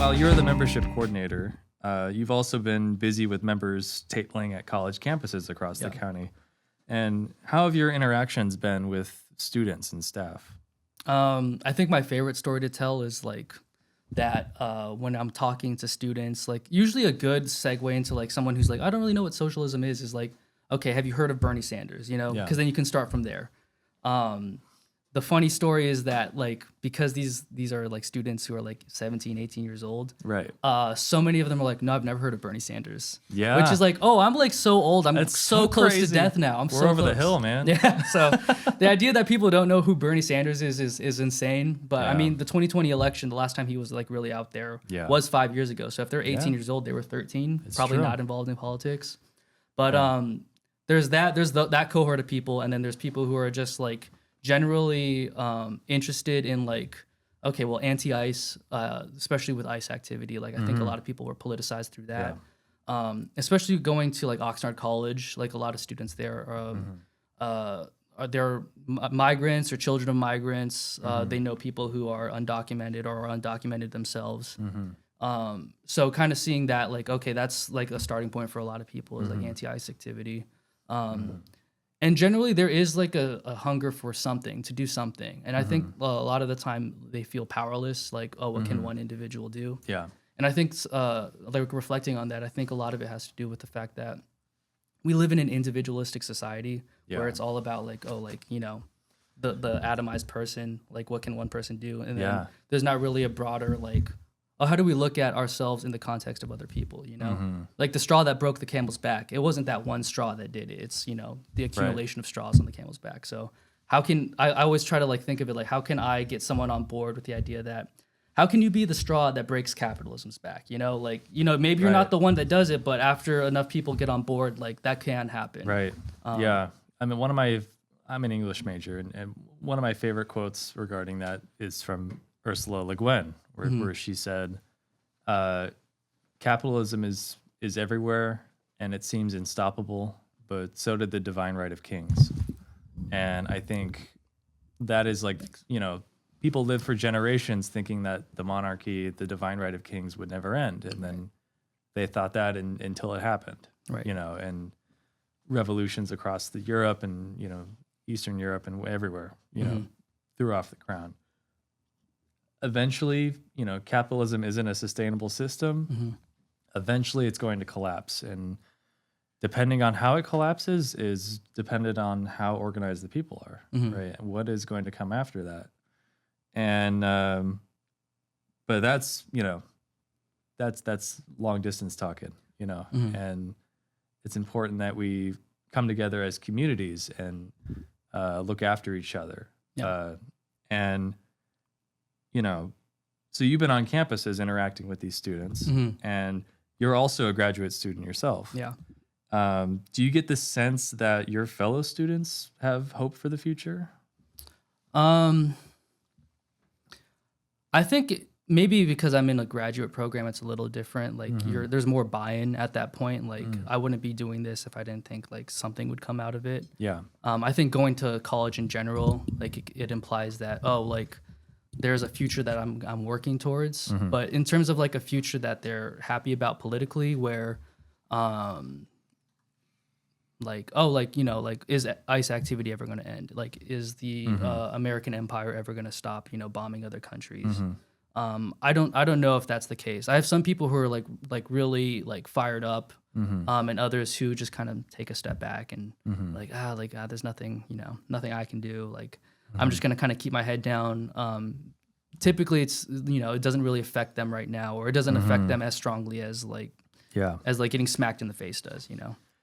while you're the membership coordinator, you've also been busy with members tabling at college campuses across the county. And how have your interactions been with students and staff? I think my favorite story to tell is like that when I'm talking to students, like usually a good segue into like someone who's like, I don't really know what socialism is like, okay, have you heard of Bernie Sanders? You know, because then you can start from there. The funny story is that like because these are like students who are like 17, 18 years old. Right. So many of them are like, no, I've never heard of Bernie Sanders. Yeah. Which is like, oh, I'm like so old. I'm That's so close crazy. to death now. We're over the hill, man. Yeah. So the idea that people don't know who Bernie Sanders is insane. But I mean, the 2020 election, the last time he was like really out there was 5 years ago. So if they're 18 years old, they were 13, probably not involved in politics. But there's that cohort of people, and then there's people who are just like generally interested in like, okay, well, anti-ICE, especially with ICE activity. Like I think a lot of people were politicized through that. Especially going to like Oxnard College, like a lot of students there are they're migrants or children of migrants. They know people who are undocumented or are undocumented themselves. So kind of seeing that like, okay, that's like a starting point for a lot of people is like anti-ICE activity. And generally there is like a hunger for something, to do something. And I think a lot of the time they feel powerless, like, oh, what can one individual do? Yeah. And I think like reflecting on that, I think a lot of it has to do with the fact that we live in an individualistic society where it's all about like, oh, like, you know, the atomized person, like what can one person do? And then there's not really a broader like, oh, how do we look at ourselves in the context of other people, you know? Like the straw that broke the camel's back, it wasn't that one straw that did it. It's, you know, the accumulation of straws on the camel's back. So how can, I always try to like think of it like, how can I get someone on board with the idea that, how can you be the straw that breaks capitalism's back? You know, like, you know, maybe you're not the one that does it, but after enough people get on board, like that can happen. Right. Yeah. I mean, I'm an English major, and one of my favorite quotes regarding that is from Ursula Le Guin, where she said, capitalism is everywhere and it seems unstoppable, but so did the divine right of kings. And I think that is like, you know, people lived for generations thinking that the monarchy, the divine right of kings would never end. And then they thought that until it happened, you know, and revolutions across the Europe and, you know, Eastern Europe and everywhere, you know, threw off the crown. Eventually, you know, capitalism isn't a sustainable system. Eventually it's going to collapse. And depending on how it collapses is dependent on how organized the people are, right? And what is going to come after that. And, but that's, you know, that's long distance talking, you know, and it's important that we come together as communities and look after each other. And, you know, so you've been on campuses interacting with these students and you're also a graduate student yourself. Yeah. Do you get the sense that your fellow students have hope for the future? I think maybe because I'm in a graduate program, it's a little different. Like there's more buy-in at that point. Like I wouldn't be doing this if I didn't think like something would come out of it. Yeah. I think going to college in general, like it implies that, oh, like there's a future that I'm working towards. But in terms of like a future that they're happy about politically, where like, oh, like, you know, like, is ICE activity ever going to end? Like, is the American empire ever going to stop, you know, bombing other countries? I don't know if that's the case. I have some people who are like really like fired up, and others who just kind of take a step back and there's nothing, you know, nothing I can do. Like, I'm just going to kind of keep my head down. Typically it's, you know, it doesn't really affect them right now, or it doesn't affect them as strongly as like getting smacked in the face does, you know?